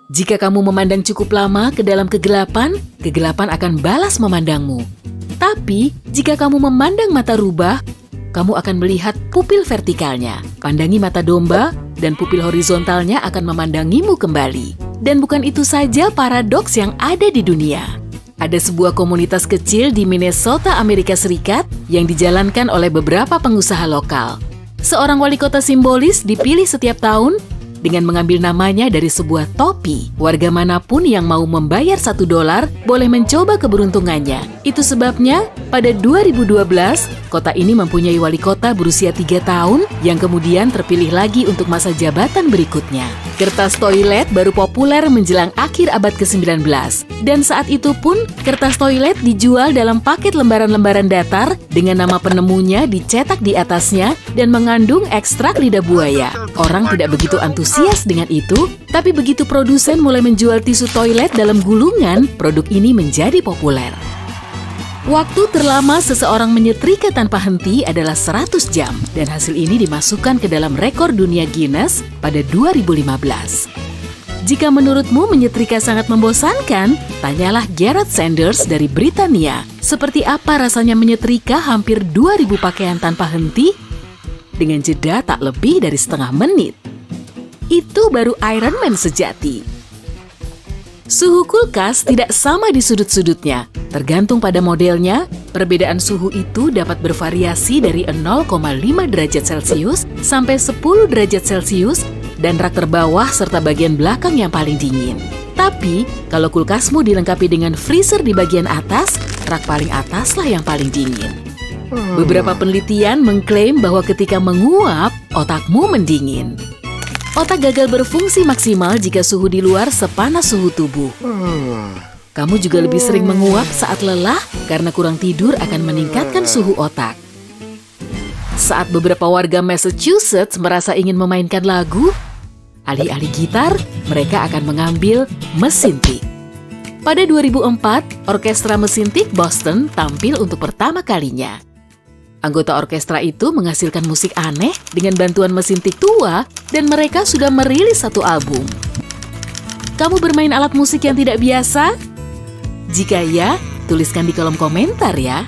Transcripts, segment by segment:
Jika kamu memandang cukup lama ke dalam kegelapan, kegelapan akan balas memandangmu. Tapi, jika kamu memandang mata rubah, kamu akan melihat pupil vertikalnya. Pandangi mata domba, dan pupil horizontalnya akan memandangimu kembali. Dan bukan itu saja paradoks yang ada di dunia. Ada sebuah komunitas kecil di Minnesota, Amerika Serikat yang dijalankan oleh beberapa pengusaha lokal. Seorang wali kota simbolis dipilih setiap tahun dengan mengambil namanya dari sebuah topi. Warga manapun yang mau membayar $1 boleh mencoba keberuntungannya. Itu sebabnya pada 2012, kota ini mempunyai wali kota berusia 3 tahun yang kemudian terpilih lagi untuk masa jabatan berikutnya. Kertas toilet baru populer menjelang akhir abad ke-19. Dan saat itu pun, kertas toilet dijual dalam paket lembaran-lembaran datar dengan nama penemunya dicetak di atasnya dan mengandung ekstrak lidah buaya. Orang tidak begitu antusias dengan itu, tapi begitu produsen mulai menjual tisu toilet dalam gulungan, produk ini menjadi populer. Waktu terlama seseorang menyetrika tanpa henti adalah 100 jam, dan hasil ini dimasukkan ke dalam rekor dunia Guinness pada 2015. Jika menurutmu menyetrika sangat membosankan, tanyalah Gareth Sanders dari Britania. Seperti apa rasanya menyetrika hampir 2.000 pakaian tanpa henti? Dengan jeda tak lebih dari setengah menit. Itu baru Iron Man sejati. Suhu kulkas tidak sama di sudut-sudutnya. Tergantung pada modelnya, perbedaan suhu itu dapat bervariasi dari 0,5 derajat Celcius sampai 10 derajat Celcius dan rak terbawah serta bagian belakang yang paling dingin. Tapi, kalau kulkasmu dilengkapi dengan freezer di bagian atas, rak paling ataslah yang paling dingin. Beberapa penelitian mengklaim bahwa ketika menguap, otakmu mendingin. Otak gagal berfungsi maksimal jika suhu di luar sepanas suhu tubuh. Kamu juga lebih sering menguap saat lelah karena kurang tidur akan meningkatkan suhu otak. Saat beberapa warga Massachusetts merasa ingin memainkan lagu, alih-alih gitar, mereka akan mengambil mesin tik. Pada 2004, orkestra mesin tik Boston tampil untuk pertama kalinya. Anggota orkestra itu menghasilkan musik aneh dengan bantuan mesin tik tua dan mereka sudah merilis 1 album. Kamu bermain alat musik yang tidak biasa? Jika ya, tuliskan di kolom komentar ya.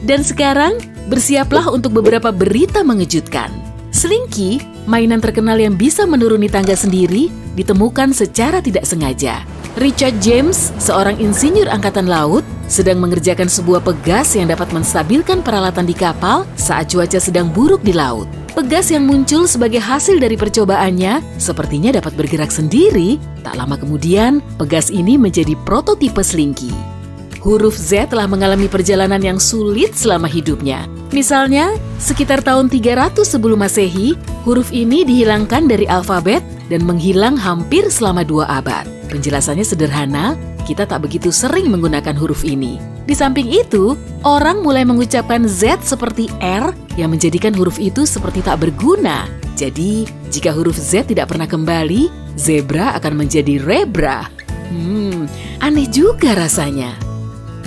Dan sekarang, bersiaplah untuk beberapa berita mengejutkan. Slinky, mainan terkenal yang bisa menuruni tangga sendiri, ditemukan secara tidak sengaja. Richard James, seorang insinyur angkatan laut, sedang mengerjakan sebuah pegas yang dapat menstabilkan peralatan di kapal saat cuaca sedang buruk di laut. Pegas yang muncul sebagai hasil dari percobaannya sepertinya dapat bergerak sendiri. Tak lama kemudian, pegas ini menjadi prototipe Slinky. Huruf Z telah mengalami perjalanan yang sulit selama hidupnya. Misalnya, sekitar tahun 300 sebelum Masehi, huruf ini dihilangkan dari alfabet dan menghilang hampir selama 2 abad. Penjelasannya sederhana, kita tak begitu sering menggunakan huruf ini. Di samping itu, orang mulai mengucapkan Z seperti R yang menjadikan huruf itu seperti tak berguna. Jadi, jika huruf Z tidak pernah kembali, zebra akan menjadi rebra. Aneh juga rasanya.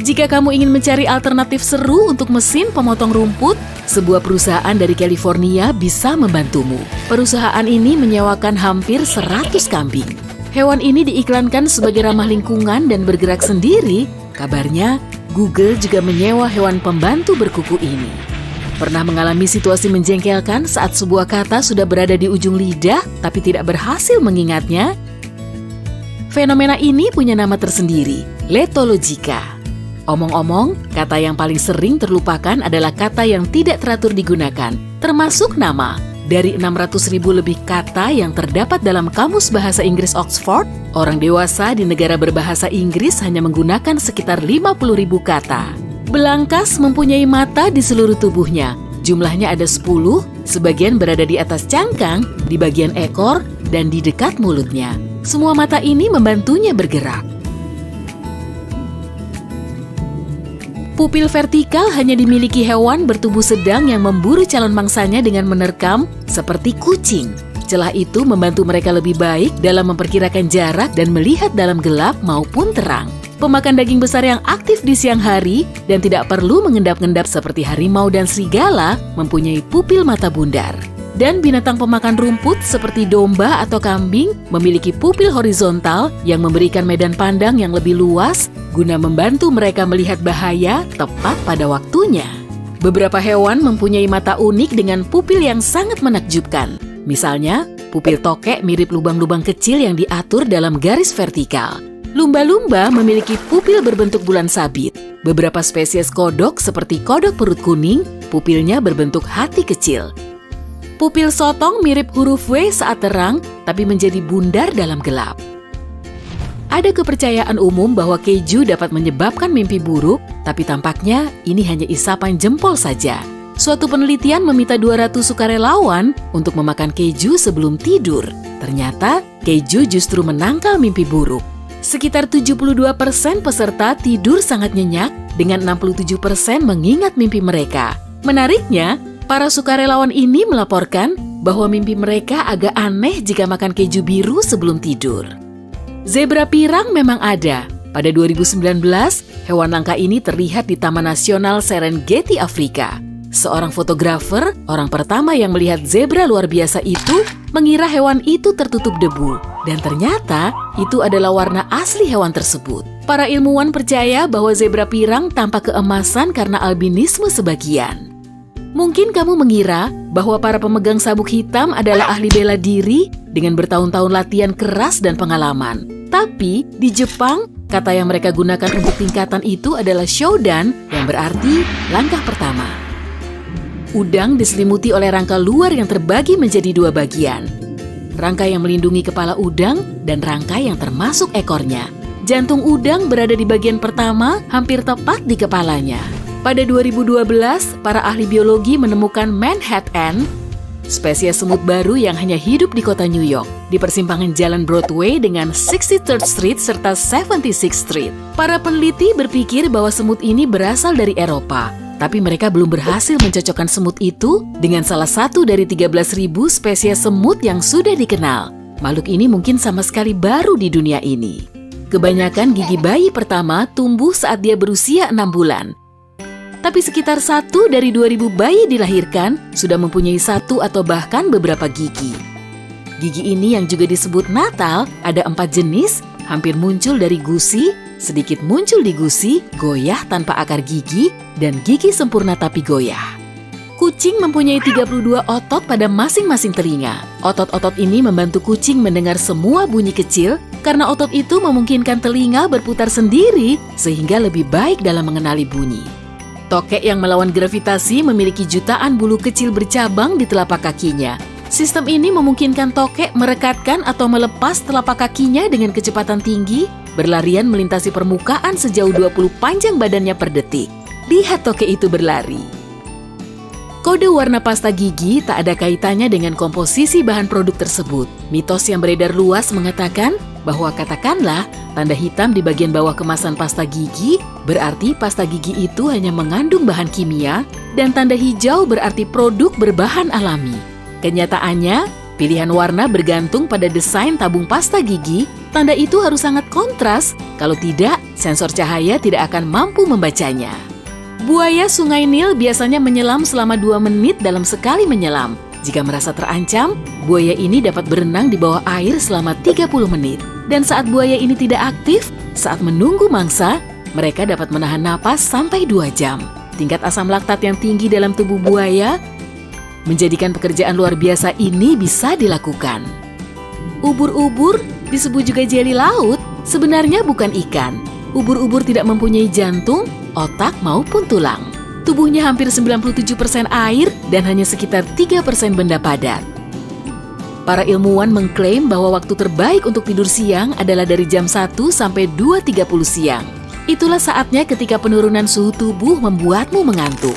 Jika kamu ingin mencari alternatif seru untuk mesin pemotong rumput, sebuah perusahaan dari California bisa membantumu. Perusahaan ini menyewakan hampir 100 kambing. Hewan ini diiklankan sebagai ramah lingkungan dan bergerak sendiri. Kabarnya, Google juga menyewa hewan pembantu berkuku ini. Pernah mengalami situasi menjengkelkan saat sebuah kata sudah berada di ujung lidah tapi tidak berhasil mengingatnya? Fenomena ini punya nama tersendiri, letologica. Omong-omong, kata yang paling sering terlupakan adalah kata yang tidak teratur digunakan, termasuk nama. Dari 600.000 lebih kata yang terdapat dalam Kamus Bahasa Inggris Oxford, orang dewasa di negara berbahasa Inggris hanya menggunakan sekitar 50.000 kata. Belangkas mempunyai mata di seluruh tubuhnya. Jumlahnya ada 10, sebagian berada di atas cangkang, di bagian ekor, dan di dekat mulutnya. Semua mata ini membantunya bergerak. Pupil vertikal hanya dimiliki hewan bertubuh sedang yang memburu calon mangsanya dengan menerkam seperti kucing. Celah itu membantu mereka lebih baik dalam memperkirakan jarak dan melihat dalam gelap maupun terang. Pemakan daging besar yang aktif di siang hari dan tidak perlu mengendap-endap seperti harimau dan serigala mempunyai pupil mata bundar. Dan binatang pemakan rumput seperti domba atau kambing memiliki pupil horizontal yang memberikan medan pandang yang lebih luas guna membantu mereka melihat bahaya tepat pada waktunya. Beberapa hewan mempunyai mata unik dengan pupil yang sangat menakjubkan. Misalnya, pupil tokek mirip lubang-lubang kecil yang diatur dalam garis vertikal. Lumba-lumba memiliki pupil berbentuk bulan sabit. Beberapa spesies kodok seperti kodok perut kuning, pupilnya berbentuk hati kecil. Pupil sotong mirip huruf W saat terang, tapi menjadi bundar dalam gelap. Ada kepercayaan umum bahwa keju dapat menyebabkan mimpi buruk, tapi tampaknya ini hanya isapan jempol saja. Suatu penelitian meminta 200 sukarelawan untuk memakan keju sebelum tidur. Ternyata, keju justru menangkal mimpi buruk. Sekitar 72% peserta tidur sangat nyenyak, dengan 67% mengingat mimpi mereka. Menariknya, para sukarelawan ini melaporkan bahwa mimpi mereka agak aneh jika makan keju biru sebelum tidur. Zebra pirang memang ada. Pada 2019, hewan langka ini terlihat di Taman Nasional Serengeti, Afrika. Seorang fotografer, orang pertama yang melihat zebra luar biasa itu, mengira hewan itu tertutup debu. Dan ternyata, itu adalah warna asli hewan tersebut. Para ilmuwan percaya bahwa zebra pirang tampak keemasan karena albinisme sebagian. Mungkin kamu mengira bahwa para pemegang sabuk hitam adalah ahli bela diri dengan bertahun-tahun latihan keras dan pengalaman. Tapi di Jepang, kata yang mereka gunakan untuk tingkatan itu adalah shodan, yang berarti langkah pertama. Udang diselimuti oleh rangka luar yang terbagi menjadi dua bagian. Rangka yang melindungi kepala udang dan rangka yang termasuk ekornya. Jantung udang berada di bagian pertama, hampir tepat di kepalanya. Pada 2012, para ahli biologi menemukan Manhattan, spesies semut baru yang hanya hidup di kota New York, di persimpangan jalan Broadway dengan 63rd Street serta 76th Street. Para peneliti berpikir bahwa semut ini berasal dari Eropa, tapi mereka belum berhasil mencocokkan semut itu dengan salah satu dari 13.000 spesies semut yang sudah dikenal. Makhluk ini mungkin sama sekali baru di dunia ini. Kebanyakan gigi bayi pertama tumbuh saat dia berusia 6 bulan. Tapi sekitar 1 dari 2.000 bayi dilahirkan sudah mempunyai 1 atau bahkan beberapa gigi. Gigi ini yang juga disebut natal ada 4 jenis, hampir muncul dari gusi, sedikit muncul di gusi, goyah tanpa akar gigi, dan gigi sempurna tapi goyah. Kucing mempunyai 32 otot pada masing-masing telinga. Otot-otot ini membantu kucing mendengar semua bunyi kecil karena otot itu memungkinkan telinga berputar sendiri sehingga lebih baik dalam mengenali bunyi. Tokek yang melawan gravitasi memiliki jutaan bulu kecil bercabang di telapak kakinya. Sistem ini memungkinkan tokek merekatkan atau melepas telapak kakinya dengan kecepatan tinggi, berlarian melintasi permukaan sejauh 20 panjang badannya per detik. Lihat tokek itu berlari. Kode warna pasta gigi tak ada kaitannya dengan komposisi bahan produk tersebut. Mitos yang beredar luas mengatakan bahwa katakanlah tanda hitam di bagian bawah kemasan pasta gigi berarti pasta gigi itu hanya mengandung bahan kimia dan tanda hijau berarti produk berbahan alami. Kenyataannya, pilihan warna bergantung pada desain tabung pasta gigi. Tanda itu harus sangat kontras, kalau tidak sensor cahaya tidak akan mampu membacanya. Buaya Sungai Nil biasanya menyelam selama 2 menit dalam sekali menyelam. Jika merasa terancam, buaya ini dapat berenang di bawah air selama 30 menit. Dan saat buaya ini tidak aktif, saat menunggu mangsa, mereka dapat menahan napas sampai 2 jam. Tingkat asam laktat yang tinggi dalam tubuh buaya menjadikan pekerjaan luar biasa ini bisa dilakukan. Ubur-ubur, disebut juga jeli laut, sebenarnya bukan ikan. Ubur-ubur tidak mempunyai jantung, otak maupun tulang. Tubuhnya hampir 97% air dan hanya sekitar 3% benda padat. Para ilmuwan mengklaim bahwa waktu terbaik untuk tidur siang adalah dari jam 1 sampai 2.30 siang. Itulah saatnya ketika penurunan suhu tubuh membuatmu mengantuk.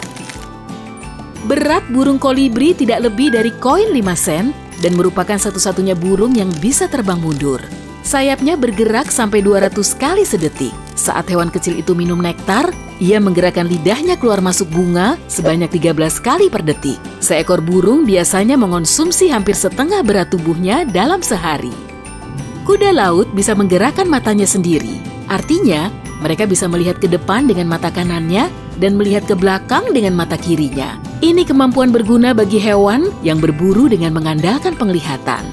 Berat burung kolibri tidak lebih dari koin 5 sen dan merupakan satu-satunya burung yang bisa terbang mundur. Sayapnya bergerak sampai 200 kali sedetik. Saat hewan kecil itu minum nektar, ia menggerakkan lidahnya keluar masuk bunga sebanyak 13 kali per detik. Seekor burung biasanya mengonsumsi hampir setengah berat tubuhnya dalam sehari. Kuda laut bisa menggerakkan matanya sendiri. Artinya, Mereka bisa melihat ke depan dengan mata kanannya dan melihat ke belakang dengan mata kirinya. Ini kemampuan berguna bagi hewan yang berburu dengan mengandalkan penglihatan.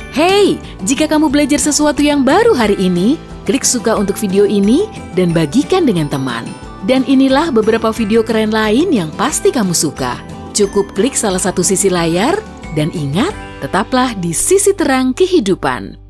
Hey, jika kamu belajar sesuatu yang baru hari ini, klik suka untuk video ini dan bagikan dengan teman. Dan inilah beberapa video keren lain yang pasti kamu suka. Cukup klik salah satu sisi layar dan ingat, tetaplah di sisi terang kehidupan.